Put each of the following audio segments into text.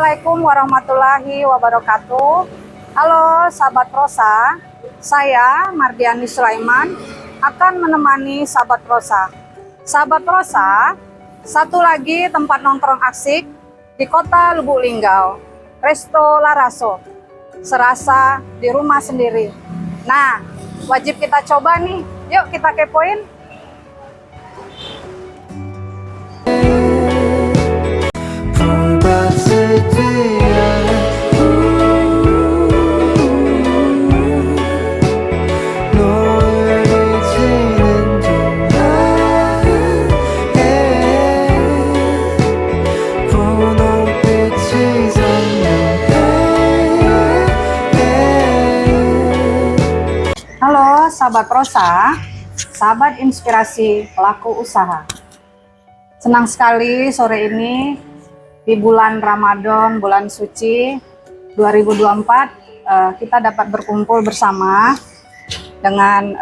Assalamualaikum warahmatullahi wabarakatuh. Halo sahabat Prosa, saya Mardiani Sulaiman akan menemani sahabat Prosa. Sahabat Prosa, satu lagi tempat nongkrong asik di kota Lubuk Linggau, Resto Laraso, serasa di rumah sendiri. Nah, wajib kita coba nih, yuk kita kepoin. Halo sahabat Prosa, sahabat inspirasi pelaku usaha. Senang sekali sore ini di bulan Ramadan, bulan suci 2024, kita dapat berkumpul bersama dengan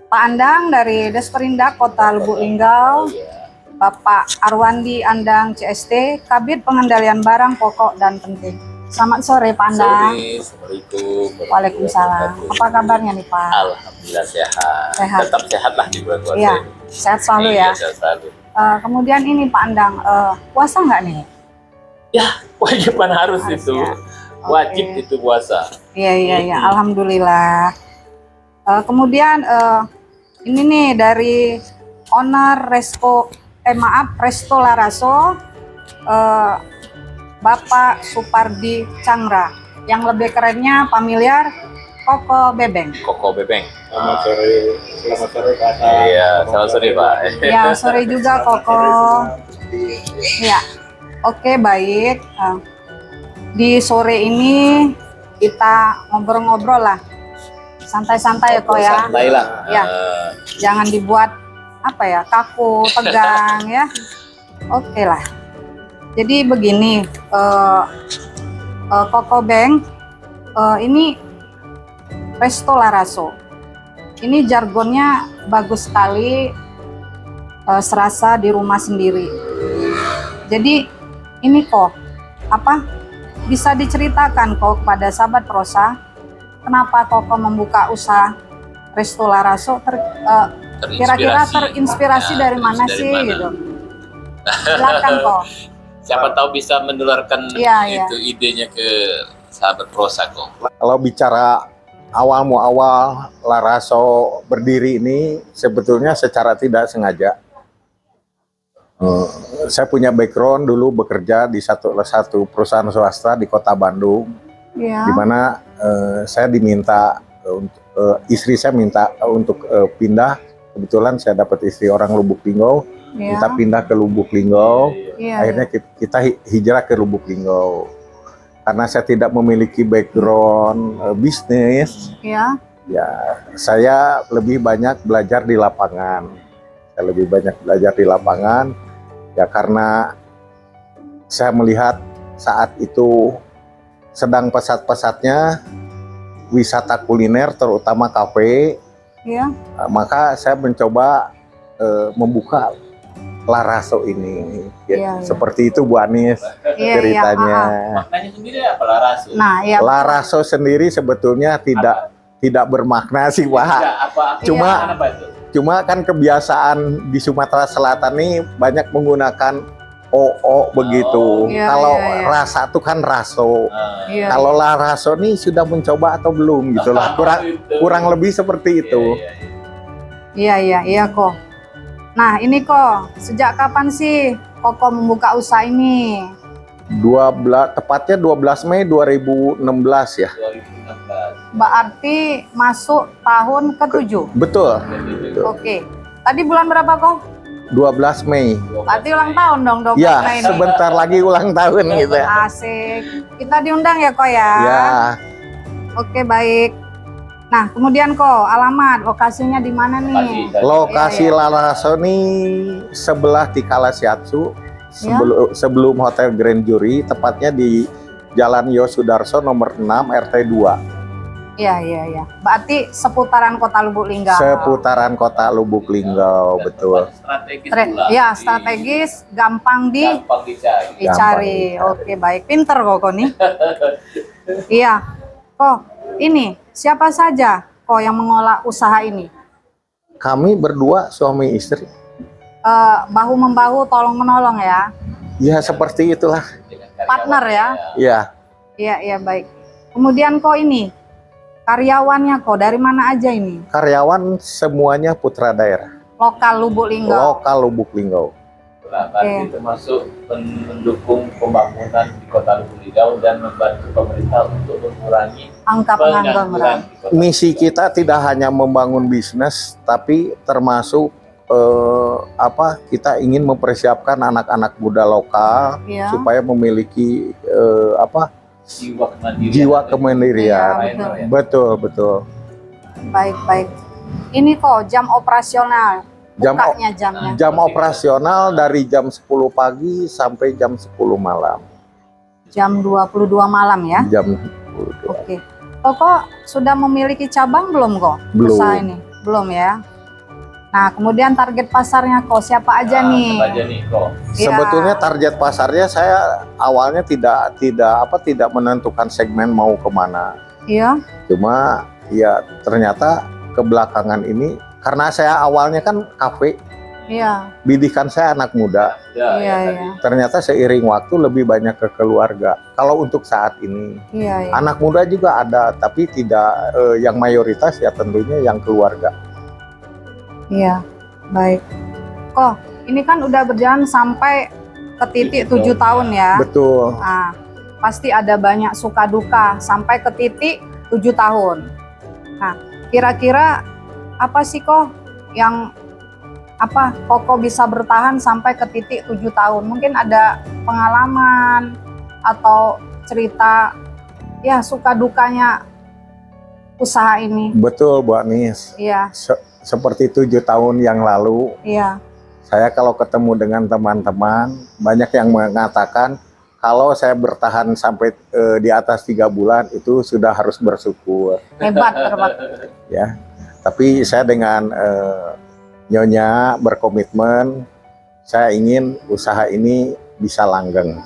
Pak Andang dari Desperindak Kota Lubuk Linggau, Bapak Arwandi Andang CST, Kabid Pengendalian Barang Pokok dan Penting. Selamat sore Pak Andang. Assalamualaikum. Waalaikumsalam. Apa kabarnya nih Pak? Alhamdulillah sehat. Sehat. Tetap sehat lah di bulan puasa Iya, ini. sehat selalu ya. Iya, sehat selalu. Kemudian ini Pak Andang, puasa nggak nih? Ya, wajiban harus itu. ya. Wajib Oke. itu puasa. Iya. Alhamdulillah. Kemudian ini nih dari owner Resto Laraso, Bapak Supardi Cangra, yang lebih kerennya familiar Koko Bebeng. Koko Bebeng. Selamat sore Pak. Iya, selamat sore Pak. Ya, sore juga Koko. Ya, oke baik. Di sore ini kita ngobrol-ngobrol lah, santai-santai ya Kok ya. Santai lah. Ya, jangan dibuat apa ya, kaku, tegang ya. Oke lah. Jadi begini, Koko Beng, ini Resto Laraso. Ini jargonnya bagus sekali, serasa di rumah sendiri. Jadi ini kok, bisa diceritakan kok kepada sahabat Prosa, kenapa Koko membuka usaha Resto Laraso? Kira-kira terinspirasi dari mana sih gitu? Silakan kok. Siapa tahu bisa menularkan Iya. itu idenya ke sahabat Prosa kok. Kalau bicara awal Laraso berdiri ini sebetulnya secara tidak sengaja. Saya punya background dulu bekerja di satu perusahaan swasta di kota Bandung, Iya. di mana saya diminta istri saya minta untuk pindah. Kebetulan saya dapat istri orang Lubuk Linggau. Iya. Kita pindah ke Lubuk Linggau, Iya, akhirnya kita hijrah ke Lubuk Linggau. Karena saya tidak memiliki background bisnis, Iya. ya saya lebih banyak belajar di lapangan. Ya karena saya melihat saat itu sedang pesat-pesatnya wisata kuliner, terutama kafe, Iya. maka saya mencoba membuka Laraso ini, Iya. seperti itu Bu Anis Iya. ceritanya. Maknanya sendiri apa Laraso? Nah, ya. Laraso sendiri sebetulnya tidak bermakna sih Pak. Cuma kan kebiasaan di Sumatera Selatan nih banyak menggunakan begitu. Iya, Kalau iya. rasa tuh kan raso. Iya. Kalau Laraso nih sudah mencoba atau belum gitulah. Kurang lebih seperti itu. Iya kok. Nah, ini kok, sejak kapan sih Koko membuka usaha ini? Tepatnya 12 Mei 2016 ya. 2016. Berarti masuk tahun ke-7. Betul. Oke. Tadi bulan berapa kok? 12 Mei. Berarti ulang tahun dong 12 Ya, Mei ini. sebentar lagi ulang tahun gitu ya. Asik. Kita diundang ya kok ya? Ya, Oke, baik. Nah, kemudian kok, alamat, lokasinya di mana nih? lokasi Iya. Laraso nih sebelah Tikala Shiatsu, Ya. sebelum Hotel Grand Jury, tepatnya di Jalan Yosudarso nomor 6 RT 2. Iya, iya, iya. Berarti seputaran Kota Lubuk Linggau. Seputaran Kota Lubuk Linggau, Dan betul. tempat strategis Stre- pula. ya, Jadi, strategis, gampang gampang dicari. dicari. Gampang Oke, baik. Pinter kok nih. Iya. Kok ini siapa saja kok yang mengolah usaha ini? Kami berdua suami istri. Bahu membahu, tolong menolong ya. Ya seperti itulah. Dengan Partner ya? Ya, Iya, iya, baik. Kemudian kok ini karyawannya kok dari mana aja ini? karyawan semuanya putra daerah. Lokal Lubuk Linggau. Lokal Lubuk Linggau. Nah, berarti termasuk mendukung pembangunan di Kota Lubuk Linggau dan membantu pemerintah untuk mengurangi Angka pengangguran pengangguran. di Kota Misi kita tidak hanya membangun bisnis, tapi termasuk kita ingin mempersiapkan anak-anak muda lokal Iya. supaya memiliki jiwa kemandirian. jiwa kemandirian. Iya, Betul, betul. Baik, baik. Ini kok jam operasional. Jam Bukanya jamnya. Jam operasional dari jam 10 pagi sampai jam 10 malam. Jam 22 malam ya. Jam 10. Oke. Kok sudah memiliki cabang belum kok? Belum. Usaha ini? Belum ya. Nah, kemudian target pasarnya kok siapa aja nih? Siapa aja nih kok? Iya. Sebetulnya target pasarnya saya awalnya tidak menentukan segmen mau kemana. Iya. Cuma ya ternyata kebelakangan ini karena saya awalnya kan kafe, Iya. bidikan saya anak muda. Iya, Ya, iya. Ternyata seiring waktu lebih banyak ke keluarga. Kalau untuk saat ini Iya, iya. anak muda juga ada, tapi tidak yang mayoritas ya tentunya yang keluarga. Iya. Baik. Kok, ini kan udah berjalan sampai ke titik 7 tahun ya. Betul. Nah, pasti ada banyak suka duka sampai ke titik 7 tahun. Nah, kira-kira apa sih kok yang kok bisa bertahan sampai ke titik 7 tahun? Mungkin ada pengalaman atau cerita ya suka dukanya usaha ini. Betul, Bu Anis. Iya, Seperti 7 tahun yang lalu, iya, saya kalau ketemu dengan teman-teman, banyak yang mengatakan kalau saya bertahan sampai di atas 3 bulan itu sudah harus bersyukur. hebat, hebat. Ya, tapi saya dengan Nyonya berkomitmen, saya ingin usaha ini bisa langgeng.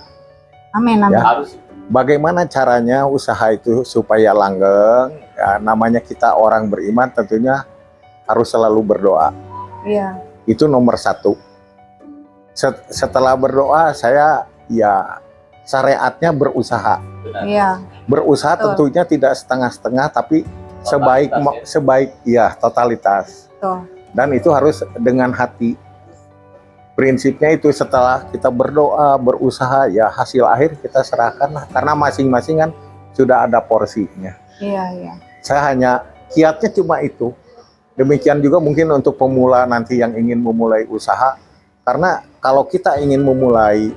Amin, amin. Ya. harus Bagaimana caranya usaha itu supaya langgeng? Ya, namanya kita orang beriman tentunya harus selalu berdoa. Iya, Itu nomor 1. Setelah berdoa, saya ya syariatnya berusaha. benar. iya, Berusaha Betul. tentunya tidak setengah-setengah, tapi sebaik ya totalitas. tuh. Dan itu harus dengan hati. Prinsipnya itu setelah kita berdoa, berusaha, ya hasil akhir kita serahkan lah. Karena masing-masing kan sudah ada porsinya. Iya, iya. Saya hanya kiatnya cuma itu. Demikian juga mungkin untuk pemula nanti yang ingin memulai usaha. Karena kalau kita ingin memulai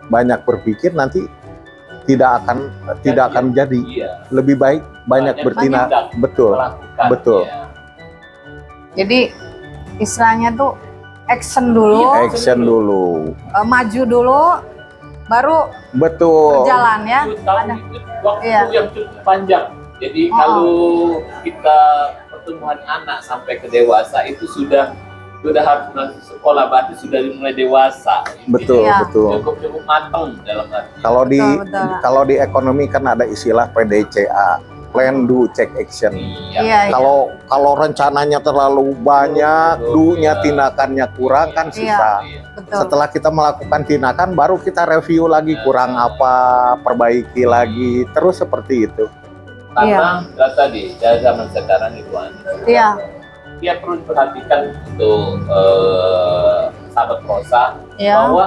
banyak berpikir nanti tidak akan jadi. Iya. Lebih baik banyak bertindak. bertindak, Betul. melakukan, Betul. ya. Jadi istilahnya tuh action dulu, Iya. Action dulu. maju dulu, baru Betul. berjalan ya. 7 tahun Ada. itu waktu Iya. yang cukup panjang. Jadi Oh. kalau kita pertumbuhan anak sampai ke dewasa itu sudah harus masuk sekolah, berarti sudah mulai dewasa. Betul, Iya. betul. Cukup matang dalam arti. Betul. Kalau di ekonomi kan ada istilah PDCA, plan do check action. Iya, iya. Kalau rencananya terlalu banyak, do-nya tindakannya kurang kan susah. Iya. Betul. Setelah kita melakukan tindakan baru kita review lagi kurang apa, perbaiki lagi, terus seperti itu. Karena tadi zaman sekarang itu Iya. dia perlu diperhatikan untuk sahabat prosa Iya. bahwa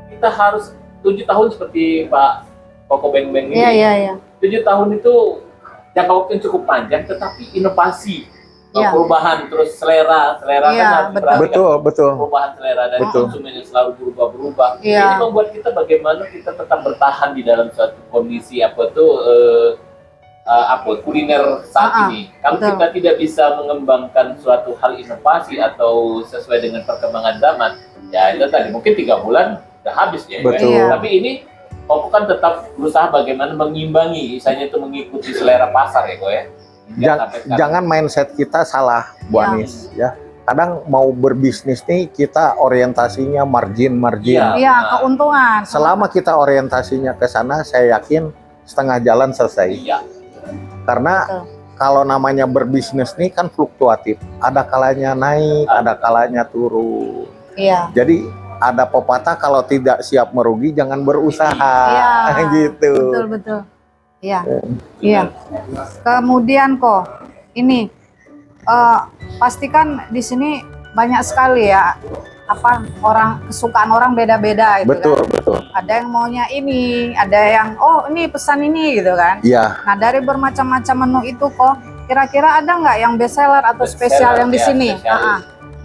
kita harus 7 tahun seperti Pak Koko Beng Beng ini. Iya, iya, iya. 7 tahun itu jangka waktu yang cukup panjang, tetapi inovasi, Iya. perubahan, terus selera Iya, kan harus betul. diperhatikan. Betul. Perubahan selera dari Betul. konsumen yang selalu berubah-berubah. Iya. Ini membuat kita bagaimana kita tetap bertahan di dalam suatu kondisi kuliner saat ini. Kalau betul. kita tidak bisa mengembangkan suatu hal inovasi atau sesuai dengan perkembangan zaman, ya itu tadi mungkin 3 bulan udah habis ya. Betul. Iya. Tapi ini Koko kan tetap berusaha bagaimana mengimbangi, misalnya itu mengikuti selera pasar ya, Ko ya. Jangan mindset kita salah, Bu Ya. Anis, ya. Kadang mau berbisnis nih kita orientasinya margin. Iya. Iya, keuntungan. Selama kita orientasinya ke sana, saya yakin setengah jalan selesai. Iya. Karena Betul. kalau namanya berbisnis nih kan fluktuatif. Ada kalanya naik, ada kalanya turun. Iya. Jadi ada pepatah kalau tidak siap merugi jangan berusaha. Iya. Gitu. Betul. Iya. Iya. Kemudian kok ini pastikan di sini banyak sekali ya kesukaan orang beda-beda gitu Betul, kan. betul. Ada yang maunya ini, ada yang ini pesan ini gitu kan. Iya. Nah, dari bermacam-macam menu itu kok kira-kira ada nggak yang best seller atau spesial yang di ya, sini?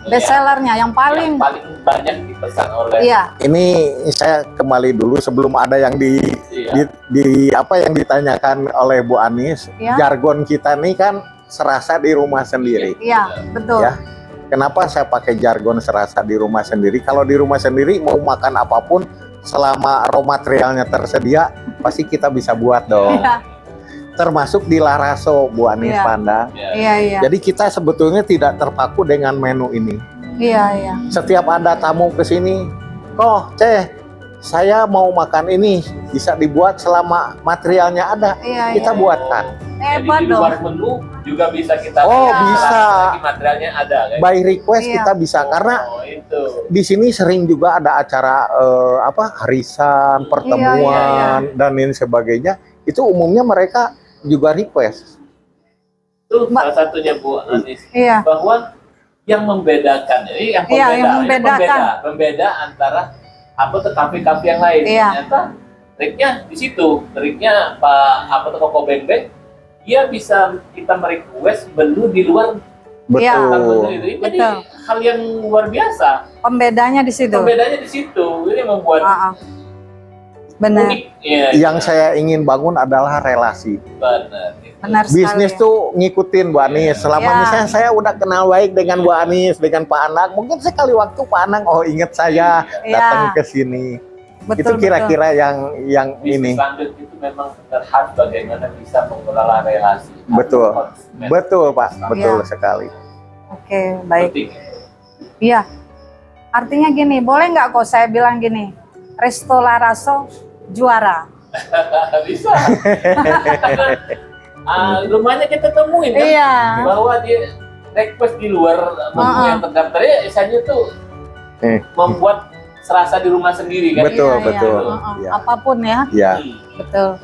Best sellernya yang paling banyak dipesan oleh iya. Ini saya kembali dulu sebelum ada yang yang ditanyakan oleh Bu Anis. Iya. Jargon kita nih kan serasa di rumah sendiri. Iya, betul. Ya. Kenapa saya pakai jargon serasa di rumah sendiri? Kalau di rumah sendiri mau makan apapun selama raw materialnya tersedia pasti kita bisa buat dong. Iya. Termasuk di Laraso, Bu Anis Iya. Pandang. Iya. Jadi kita sebetulnya tidak terpaku dengan menu ini. Iya. Setiap ada tamu ke sini, saya mau makan ini, bisa dibuat selama materialnya ada. Iya. Kita buatkan. Jadi Hebat di dong. luar menu juga bisa kita Bisa. lagi materialnya ada kan? By request Iya. kita bisa karena Itu. di sini sering juga ada acara arisan, pertemuan dan lain sebagainya. Itu umumnya mereka juga request. Itu salah satunya Bu Anis. Iya. Bahwa yang membedakan ini pembeda antara kafe-kafe yang lain. Iya. Ternyata triknya di situ. Triknya Koko Beng Beng, dia bisa kita merequest menu di luar Iya. Betul. menu itu. Jadi Betul. hal yang luar biasa. Pembedanya di situ. Pembedanya di situ. Ini membuat Benar. unik. Ya, Yang saya ingin bangun adalah relasi. Benar sekali. Bisnis tuh ngikutin Bu Anis. Selama Ya. misalnya saya udah kenal baik dengan Bu Anis, dengan Pak Anang, mungkin sekali waktu Pak Anang ingat saya Ya. datang ke sini. Itu Betul. kira-kira yang ini. Bisnis lanjut itu memang harus bagaimana bisa mengelola relasi. Betul. Konsumen. Betul Pak, betul Ya. sekali. Oke, baik. Penting. Iya. Artinya gini, boleh nggak kok saya bilang gini, Resto Laraso juara. Bisa. Lumayan kita temuin kan, Iya. bahwa dia request di luar menu yang terdaftar ya, misalnya tuh membuat serasa di rumah sendiri kan. Betul, Iya, betul. iya. Apapun ya, Ya, betul.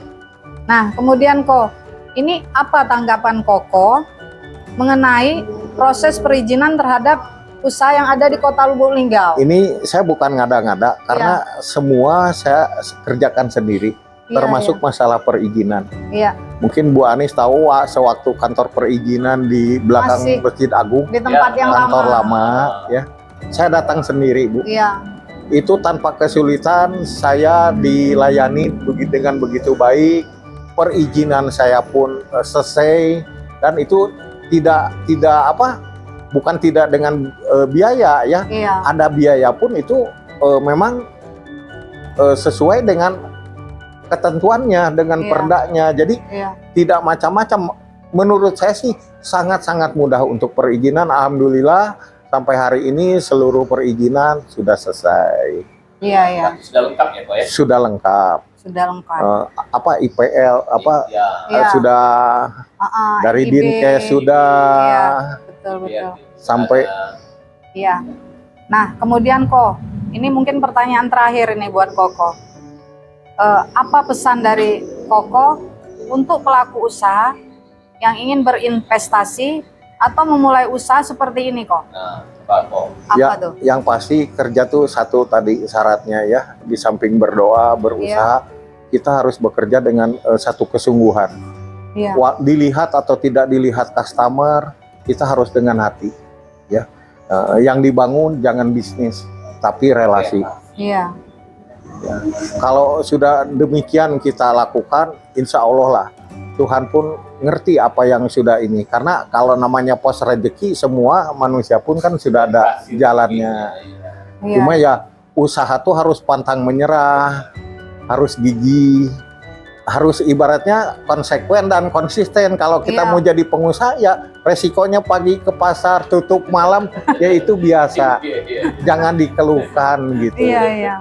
Nah, kemudian kok, ini apa tanggapan Koko mengenai proses perizinan terhadap usaha yang ada di Kota Lubuk Linggau? ini saya bukan ngada-ngada karena semua saya kerjakan sendiri, Iya, termasuk masalah perizinan. Iya. Mungkin Bu Anis tahu sewaktu kantor perizinan di belakang Masih. Masjid Agung, Di tempat yang kantor lama. lama, ya. Saya datang sendiri, Bu. Iya. Itu tanpa kesulitan, saya dilayani dengan begitu baik. Perizinan saya pun selesai dan itu bukan tidak dengan biaya ya. Iya. Ada biaya pun itu memang sesuai dengan ketentuannya, dengan Iya. perdanya. Jadi Iya. tidak macam-macam. Menurut saya sih sangat-sangat mudah untuk perizinan. Alhamdulillah sampai hari ini seluruh perizinan sudah selesai, Iya. Sudah lengkap ya Pak ya? sudah lengkap. Sudah lengkap. IPL Iya. sudah dari IB. Dinkes sudah Iya. Betul. sampai Iya. Nah, kemudian kok, ini mungkin pertanyaan terakhir ini buat Koko. Apa pesan dari Koko untuk pelaku usaha yang ingin berinvestasi atau memulai usaha seperti ini kok? Nah, Pak Kok. Apa tuh? yang pasti kerja tuh satu tadi syaratnya ya, di samping berdoa berusaha kita harus bekerja dengan satu kesungguhan. Iya. Dilihat atau tidak dilihat customer, kita harus dengan hati ya. Yang dibangun jangan bisnis tapi relasi. Iya. Kalau sudah demikian kita lakukan, insya Allah lah Tuhan pun ngerti apa yang sudah ini. Karena kalau namanya pos rezeki, semua manusia pun kan sudah ada jalannya. Iya. Cuma ya usaha tuh harus pantang menyerah, harus gigih, harus ibaratnya konsekuen dan konsisten. Kalau kita Iya. mau jadi pengusaha ya resikonya pagi ke pasar tutup malam ya itu biasa. Iya. Jangan dikeluhkan gitu. Iya, iya.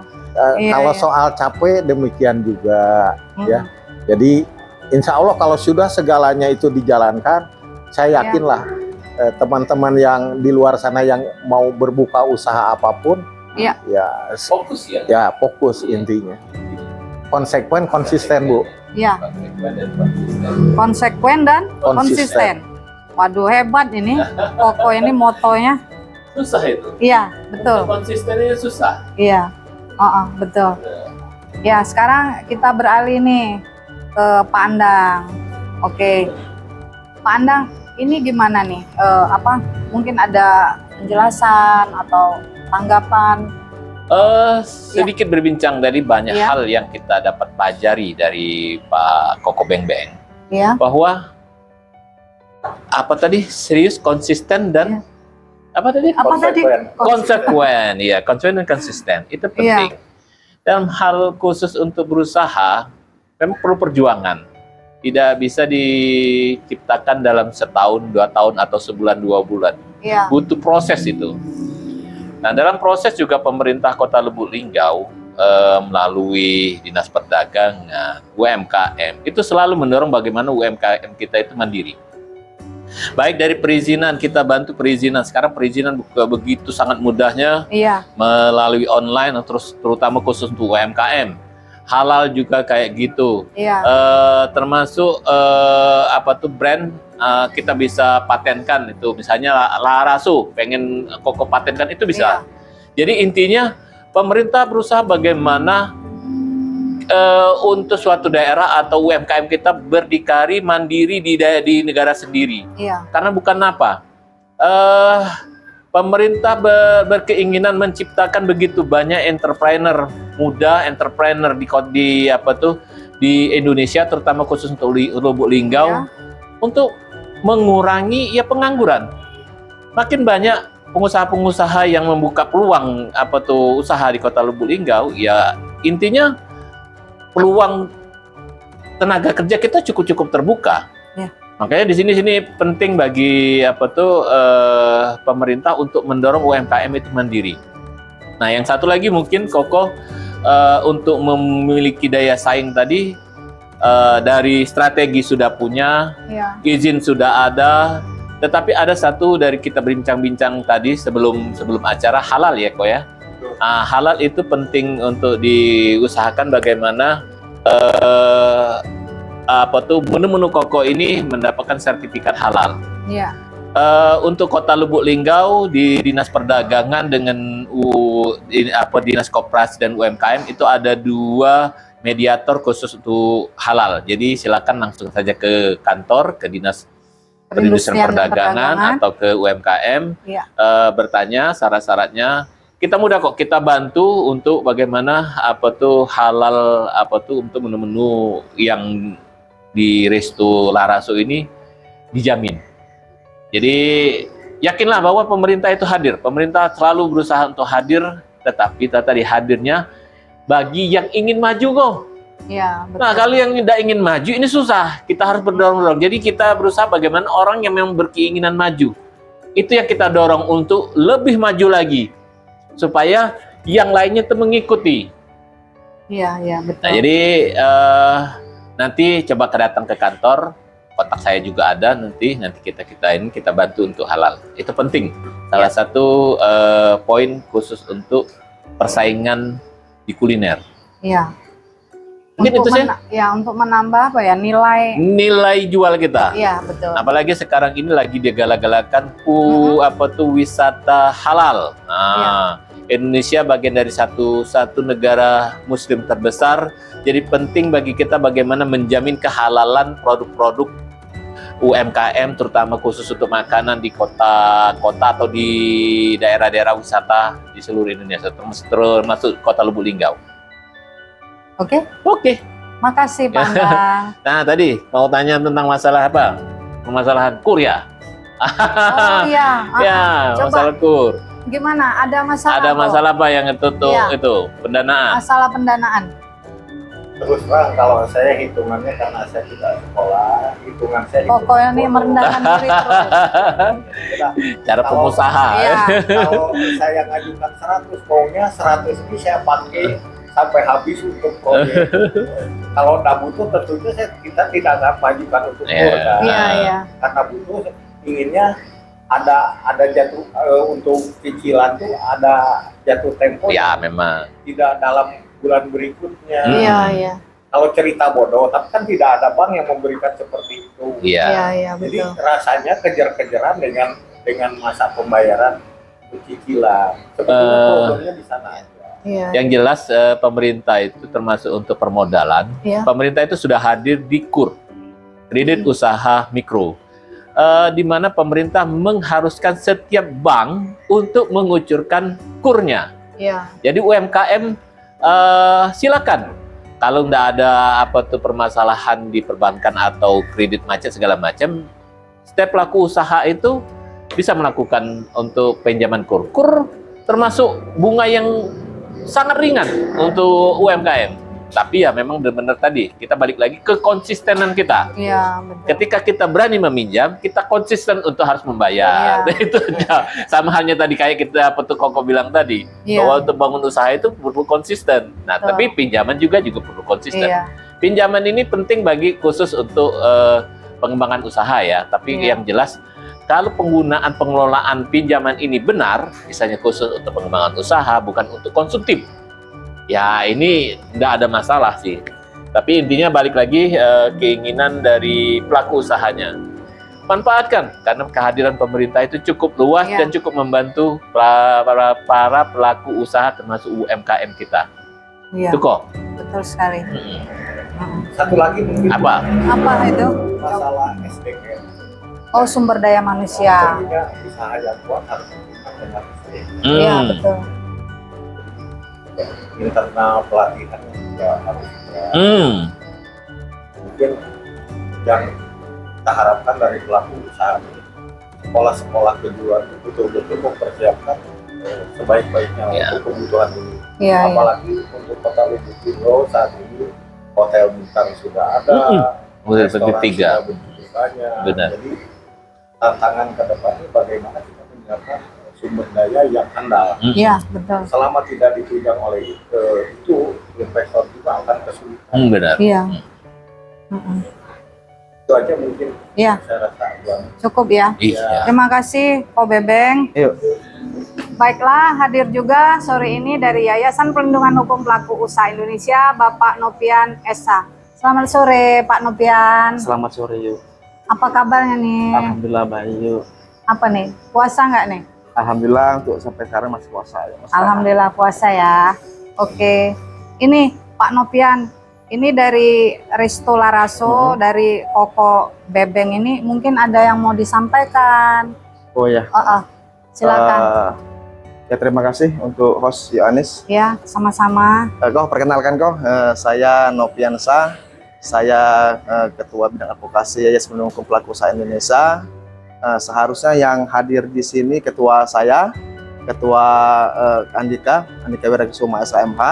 Iya, Kalau iya. soal capek demikian juga ya. Mm. Jadi insya Allah kalau sudah segalanya itu dijalankan, saya Iya. yakinlah teman-teman yang di luar sana yang mau berbuka usaha apapun, Iya. ya Fokus ya. ya fokus intinya. Konsekuen, konsisten Bu. Iya. Konsekuen dan konsisten. Konsekuen dan Konsisten. konsisten. Waduh, hebat ini. Koko ini motonya. Susah itu. Iya, betul. Konsisten itu susah. Iya. Betul. Ya, sekarang kita beralih nih ke Pak Andang. Oke. Pak Andang, ini gimana nih? Mungkin ada penjelasan atau tanggapan? Sedikit berbincang dari banyak Iya. hal yang kita dapat pelajari dari Pak Koko Beng Beng, Ya. bahwa apa tadi, serius, konsisten dan apa tadi, Apa tadi? konsekuen, ya, konsekuen dan konsisten itu penting. Dalam hal khusus untuk berusaha, memang perlu perjuangan. Tidak bisa diciptakan dalam setahun, 2 tahun, atau sebulan, 2 bulan. Iya. Butuh proses itu. Nah, dalam proses juga pemerintah Kota Lubuk Linggau melalui Dinas Perdagangan, UMKM, itu selalu mendorong bagaimana UMKM kita itu mandiri. Baik dari perizinan, kita bantu perizinan. Sekarang perizinan begitu sangat mudahnya Iya. melalui online, terus terutama khusus untuk UMKM. Halal juga kayak gitu. Iya. Termasuk brand kita bisa patenkan itu, misalnya Larasu pengen Koko patenkan itu bisa. Jadi intinya pemerintah berusaha bagaimana untuk suatu daerah atau UMKM kita berdikari mandiri di negara sendiri. Iya. Karena bukan apa, pemerintah berkeinginan menciptakan begitu banyak entrepreneur muda, entrepreneur di Indonesia, terutama khusus untuk Lubuk Linggau. Iya. Untuk mengurangi pengangguran. Makin banyak pengusaha-pengusaha yang membuka peluang usaha di Kota Lubuk Linggau, ya intinya peluang tenaga kerja kita cukup terbuka. Ya. Makanya di sini penting bagi pemerintah untuk mendorong UMKM itu mandiri. Nah, yang satu lagi mungkin Koko untuk memiliki daya saing tadi, dari strategi sudah punya, Iya. izin sudah ada, tetapi ada satu dari kita bincang-bincang tadi sebelum acara, halal ya Ko ya. Halal itu penting untuk diusahakan bagaimana menu-menu Koko ini mendapatkan sertifikat halal. Iya. Untuk Kota Lubuk Linggau di Dinas Perdagangan dengan Dinas Koperasi dan UMKM itu ada 2 mediator khusus untuk halal. Jadi silakan langsung saja ke kantor, ke Dinas Perindustrian Perdagangan atau ke UMKM, Iya. bertanya syarat-syaratnya. Kita mudah kok, kita bantu untuk bagaimana halal untuk menu-menu yang di Resto Larasu ini dijamin. Jadi yakinlah bahwa pemerintah itu hadir. Pemerintah selalu berusaha untuk hadir, tetapi tadi hadirnya bagi yang ingin maju kok. Iya, betul. Nah, kalau yang tidak ingin maju ini susah. Kita harus berdorong-dorong. Jadi kita berusaha bagaimana orang yang memang berkeinginan maju. Itu yang kita dorong untuk lebih maju lagi. Supaya yang lainnya itu mengikuti. Iya, betul. Nah, jadi nanti coba datang ke kantor. Kontak saya juga ada, nanti kita bantu untuk halal. Itu penting. Salah satu poin khusus untuk persaingan di kuliner. Iya. Mungkin itu sih. Untuk menambah Nilai jual kita. Iya, betul. Apalagi sekarang ini lagi digalak-galakan wisata halal. Nah, Indonesia bagian dari satu negara muslim terbesar. Jadi penting bagi kita bagaimana menjamin kehalalan produk-produk UMKM, terutama khusus untuk makanan di kota-kota atau di daerah-daerah wisata di seluruh Indonesia, termasuk Kota Lubuk Linggau. Oke. Makasih Pak Andang. Nah, tadi mau tanya tentang masalah apa? Permasalahan kur ya? Oh iya. Ya, Coba. masalah kur. Gimana? Ada masalah? Ada masalah apa yang itu Iya. pendanaan? Masalah pendanaan. Terus terang kalau saya hitungannya karena saya tidak sekolah, hitungan saya Pokoknya nih merendahkan diri terus. Cara pengusaha. Iya. Kalau saya ngajukan 100, maunya 100 ini saya pakai sampai habis untuk proyek. Kalau nggak butuh tentunya kita tidak akan majukan untuk kur, kan? Iya. Karena butuh inginnya ada jatuh untuk cicilan tuh ada jatuh tempo. Ya memang. Tidak dalam bulan berikutnya. Iya. Kalau cerita bodoh, tapi kan tidak ada bank yang memberikan seperti itu. Iya. Iya, Jadi betul. rasanya kejar-kejaran dengan masa pembayaran cicilan. Sebetulnya problemnya di sana aja. Iya. Yang jelas pemerintah itu termasuk untuk permodalan. Iya. Pemerintah itu sudah hadir di KUR, kredit usaha mikro. Di mana pemerintah mengharuskan setiap bank untuk mengucurkan kurnya. Iya. Jadi UMKM silakan. Kalau nggak ada permasalahan di perbankan atau kredit macet segala macam, setiap pelaku usaha itu bisa melakukan untuk pinjaman kur. Kur termasuk bunga yang sangat ringan untuk UMKM. Tapi ya memang benar-benar tadi kita balik lagi ke konsistenan kita. Iya, betul. Ketika kita berani meminjam, kita konsisten untuk harus membayar. Iya. Itu aja. Sama halnya tadi kayak kita Koko bilang tadi, Iya. bahwa untuk bangun usaha itu perlu konsisten. Nah, Betul. tapi pinjaman juga perlu konsisten. Iya. Pinjaman ini penting bagi khusus untuk pengembangan usaha ya. Tapi Iya. yang jelas kalau penggunaan pengelolaan pinjaman ini benar, misalnya khusus untuk pengembangan usaha, bukan untuk konsumtif, ya ini tidak ada masalah sih. Tapi intinya balik lagi keinginan dari pelaku usahanya. Manfaatkan, karena kehadiran pemerintah itu cukup luas Iya. dan cukup membantu para pelaku usaha termasuk UMKM kita. Iya. Itu kok. Betul sekali. Satu lagi mungkin Apa itu? masalah SDM. Oh, sumber daya manusia. Tentunya usaha yang kuat harus menggunakan SDM. Iya, betul. Internal pelatihan juga harus mungkin yang kita harapkan dari pelaku usaha sekolah-sekolah kejuruan itu betul-betul mempersiapkan sebaik-baiknya untuk kebutuhan ini. Iya, iya. Apalagi untuk kota Lubuk Linggau saat ini hotel bintang sudah ada, Udah restoran ketiga. sudah begitu banyak. Benar. Jadi tantangan ke depannya bagaimana kita menyiapkan sumber daya yang handal. Iya, betul. Selama tidak ditunjang oleh itu, investor juga akan kesulitan. Benar. Iya. Itu aja mungkin Iya, saya rasa Bang. cukup ya. Iya. Terima kasih, Ko Bebeng. Yuk. Baiklah, hadir juga sore ini dari Yayasan Perlindungan Hukum Pelaku Usaha Indonesia, Bapak Nopian Esa. Selamat sore, Pak Nopian. Selamat sore yuk. Apa kabarnya nih? Alhamdulillah baik yuk. Apa nih? Puasa nggak nih? Alhamdulillah untuk sampai sekarang masih puasa ya. Mas. Alhamdulillah puasa ya. Oke. Ini Pak Nopian, ini dari Resto Laraso, dari Koko Bebeng ini mungkin ada yang mau disampaikan. Oh ya. Silakan. Ya terima kasih untuk host Yohanes. Ya, sama-sama. Kau perkenalkan kau, saya Nopiansa. Saya Ketua Bidang Advokasi Yayasan Perlindungan Hukum Pelaku Usaha Indonesia. Seharusnya yang hadir di sini ketua saya, Ketua Andika Wirakusuma SHMH,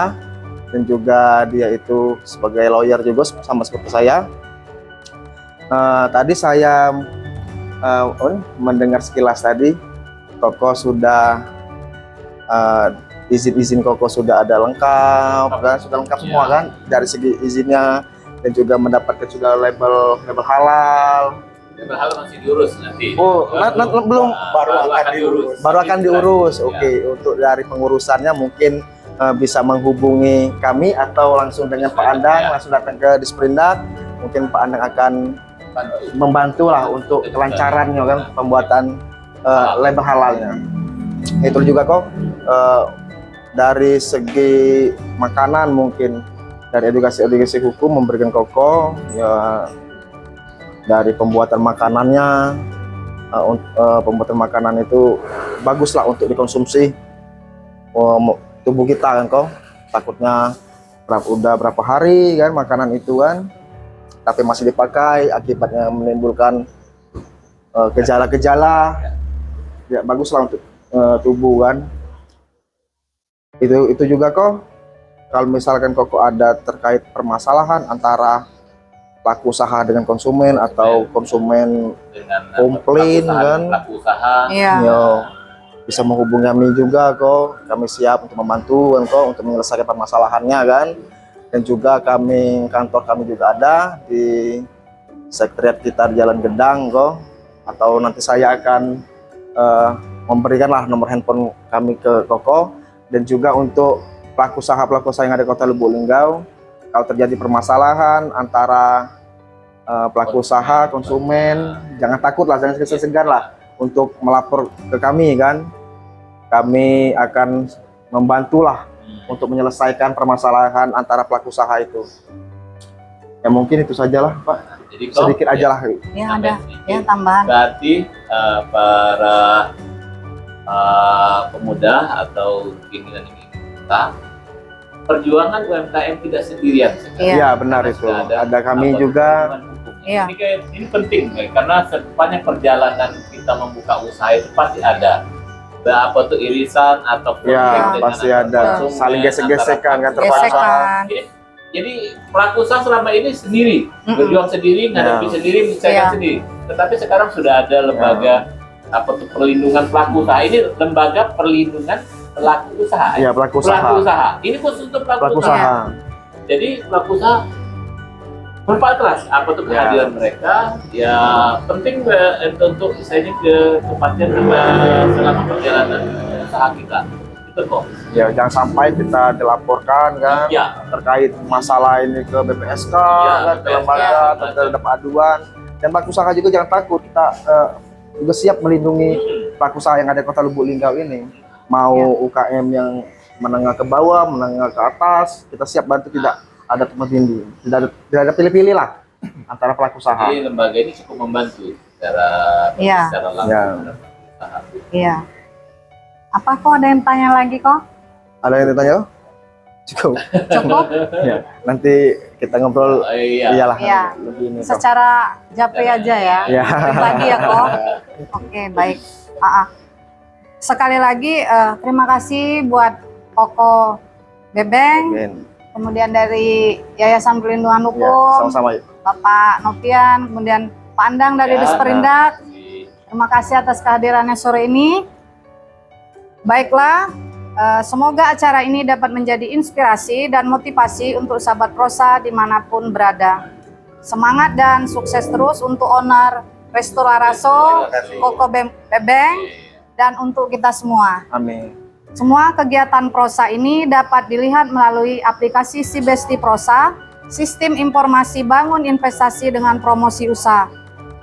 dan juga dia itu sebagai lawyer juga sama seperti saya. Tadi saya mendengar sekilas tadi, Koko sudah izin Koko sudah ada lengkap, kan? Sudah lengkap semua kan dari segi izinnya, dan juga mendapatkan sudah label halal. Berhala masih diurus nanti. Oh, belum, baru akan diurus. Ya. Oke, untuk dari pengurusannya mungkin bisa menghubungi kami atau langsung dengan Pak Andang, langsung datang ke Disperindak. Mungkin Pak Andang akan membantu lah untuk kelancarannya kan, pembuatan label halalnya. Itu juga kok dari segi makanan mungkin dari edukasi hukum memberikan Koko ya, dari pembuatan makanannya, pembuatan makanan itu baguslah untuk dikonsumsi tubuh kita kan kok. Takutnya udah berapa hari kan makanan itu kan, tapi masih dipakai, akibatnya menimbulkan gejala-gejala. Ya baguslah untuk tubuh kan. Itu juga kok. kalau misalkan Koko ada terkait permasalahan antara pelaku usaha dengan konsumen atau konsumen Dengan komplain, kan? pelaku usaha. Iya. yo bisa menghubungi kami juga kok. Kami siap untuk membantu kan kok untuk menyelesaikan permasalahannya kan. Dan juga kantor kami juga ada di sekretariat kita di Jalan Gedang kok. Atau nanti saya akan memberikanlah nomor handphone kami ke Koko. Dan juga untuk pelaku usaha yang ada di Kota Lubuk Linggau, kalau terjadi permasalahan antara pelaku usaha, konsumen, jangan takut lah, jangan segan lah untuk melapor ke kami kan. Kami akan membantulah untuk menyelesaikan permasalahan antara pelaku usaha itu. Ya mungkin itu sajalah Pak. Jadi kok, Sedikit aja lah. Ya ada. Ya tambahan. Berarti para pemuda atau keinginan kita, perjuangan UMKM tidak sendirian. Iya. Iya benar itu. Ada kami juga. Iya. Ini penting karena sepanjang perjalanan kita membuka usaha itu pasti ada apa tuh irisan ataupun Ya dengan pasti antar ada konsumen, saling gesek-gesekan kan antara terpaksa. Gesekan. Jadi pelaku usaha selama ini sendiri, berjuang sendiri, ngadepi Ya. sendiri, menyelesaikan Iya. sendiri. Tetapi sekarang sudah ada lembaga apa tuh perlindungan pelaku usaha. Ini lembaga perlindungan pelaku usaha. Iya pelaku usaha. Pelaku usaha. Ini khusus untuk Pelaku pelaku usaha. usaha. Jadi pelaku usaha bermanfaat apa tuh kehadiran mereka. Ya penting untuk misalnya kepastian selama perjalanan usaha kita. Itu kok. Ya jangan sampai kita dilaporkan kan Ya. terkait masalah ini ke BPSK, Ya, kan, ke BPSK, lembaga, betul. terhadap aduan. Dan pelaku usaha juga jangan takut, kita juga siap melindungi pelaku usaha yang ada di Kota Lubuk Linggau ini. Mau UKM yang menengah ke bawah, menengah ke atas, kita siap bantu, tidak ada tempat tinggi, tidak ada pilih-pilih lah antara pelaku usaha. Jadi lembaga ini cukup membantu secara Iya. langsung. Ya. terhadap usaha. Iya. Apa kok ada yang tanya lagi kok? Ada yang ditanya? Cukup. Cukup? Ya, nanti kita ngobrol. Iya. Iyalah. Iya. Lebih ini kok. Secara japri aja ya. Ya. Pribadi ya kok. Oke baik. Sekali lagi terima kasih buat Koko Bebeng, Oke. kemudian dari Yayasan Perlindungan Ya, Hukum, sama-sama. Bapak Novian, kemudian Pak Andang dari Ya, Disperindak. Terima kasih atas kehadirannya sore ini. Baiklah, semoga acara ini dapat menjadi inspirasi dan motivasi untuk sahabat prosa dimanapun berada. Semangat dan sukses terus untuk owner Resto Laraso, Koko Bebeng, dan untuk kita semua. Amin. Semua kegiatan prosa ini dapat dilihat melalui aplikasi Si Besti Prosa, sistem informasi bangun investasi dengan promosi usaha.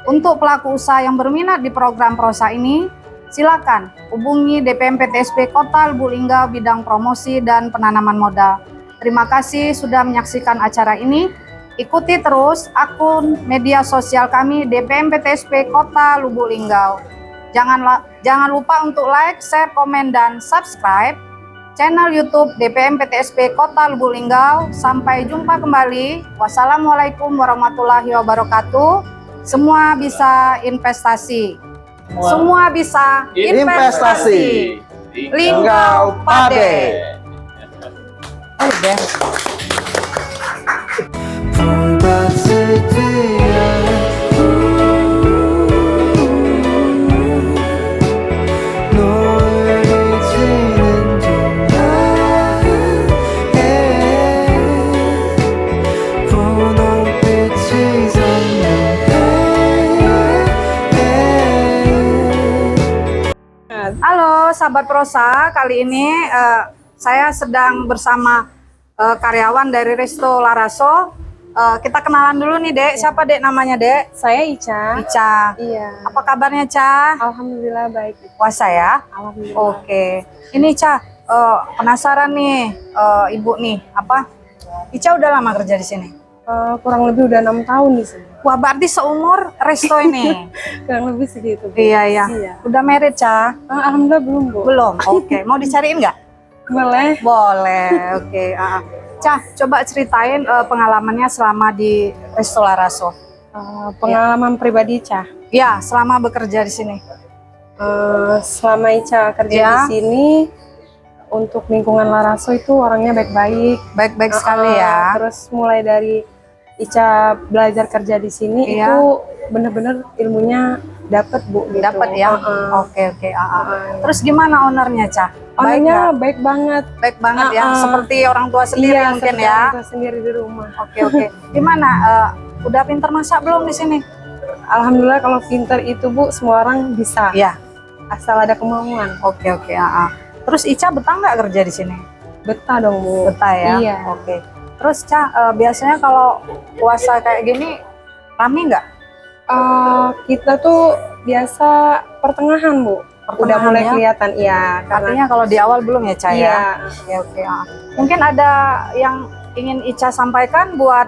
Untuk pelaku usaha yang berminat di program prosa ini, silakan hubungi DPM PTSP Kota Lubuk Linggau bidang promosi dan penanaman modal. Terima kasih sudah menyaksikan acara ini. Ikuti terus akun media sosial kami DPM PTSP Kota Lubuk Linggau. Jangan lupa untuk like, share, komen, dan subscribe channel YouTube DPM PTSP Kota Lubuk Linggau. Sampai jumpa kembali. Wassalamualaikum warahmatullahi wabarakatuh. Semua bisa investasi. Semua bisa investasi. Linggau Pade. Udah. Halo sahabat prosa, kali ini saya sedang bersama karyawan dari Resto Laraso. Kita kenalan dulu nih Dek, siapa Dek namanya Dek? Saya Ica. Ica. Iya. Apa kabarnya Ca? Alhamdulillah baik. Puasa ya? Alhamdulillah. Oke. Ini Ca, penasaran nih Ibu nih, apa? Ica udah lama kerja di sini? Kurang lebih udah 6 tahun di sini. Wah berarti seumur resto ini? Kurang lebih segitu. Bu. Iya ya. Iya. Udah married Ca? Alhamdulillah belum Bu. Belum. Oke. Mau dicariin nggak? Boleh. Boleh, oke. Cah, coba ceritain pengalamannya selama di Resto Laraso. Pengalaman pribadi Ica. Ya, selama bekerja di sini. Selama Ica kerja Ya. di sini, untuk lingkungan Laraso itu orangnya baik-baik. Baik-baik sekali ya. Terus mulai dari Ica belajar kerja di sini Iya. itu bener-bener ilmunya dapat Bu. Gitu. Dapat ya. Oke. Terus gimana ownernya, Ca? Baik Orangnya nggak? baik banget. Baik banget ya. Seperti orang tua sendiri Iya, mungkin seperti ya. orang tua sendiri di rumah. Oke. Gimana? Udah pinter masak belum di sini? Alhamdulillah kalau pinter itu Bu semua orang bisa. Iya. Asal ada kemauan. Oke. Terus Ica betah nggak kerja di sini? Betah dong Bu. Betah ya. Iya. Oke. Terus Ca, biasanya kalau puasa kayak gini rame nggak? Kita tuh biasa pertengahan Bu. Udah Pertengahan mulai ya? kelihatan iya. Artinya kalau di awal belum ya, Ca ya? Iya. Oke. Mungkin ada yang ingin Ica sampaikan buat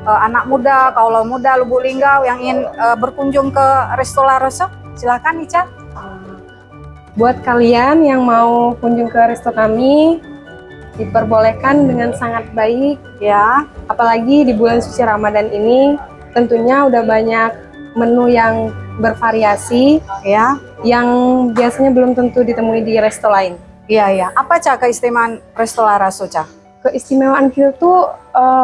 anak muda, kaula muda Lubuk Linggau yang ingin berkunjung ke Resto Laraso? Silakan Ica. Buat kalian yang mau kunjung ke resto kami, diperbolehkan dengan sangat baik. Ya. Apalagi di bulan suci Ramadan ini, tentunya udah banyak menu yang bervariasi, Ya. yang biasanya belum tentu ditemui di resto lain. Iya. Apa Ca keistimewaan Resto Laraso, Ca? Keistimewaan kita tuh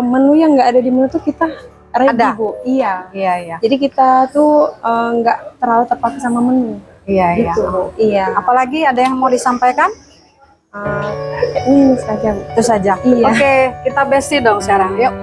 menu yang nggak ada di menu tuh kita ready Ada? Bu. Iya. Iya. Jadi kita tuh nggak terlalu terpaku sama menu. Iya. Gitu Bu. Iya. Apalagi ada yang mau disampaikan? Ini saja Bu. Itu saja. Iya. Oke, kita besti dong sekarang. Yuk.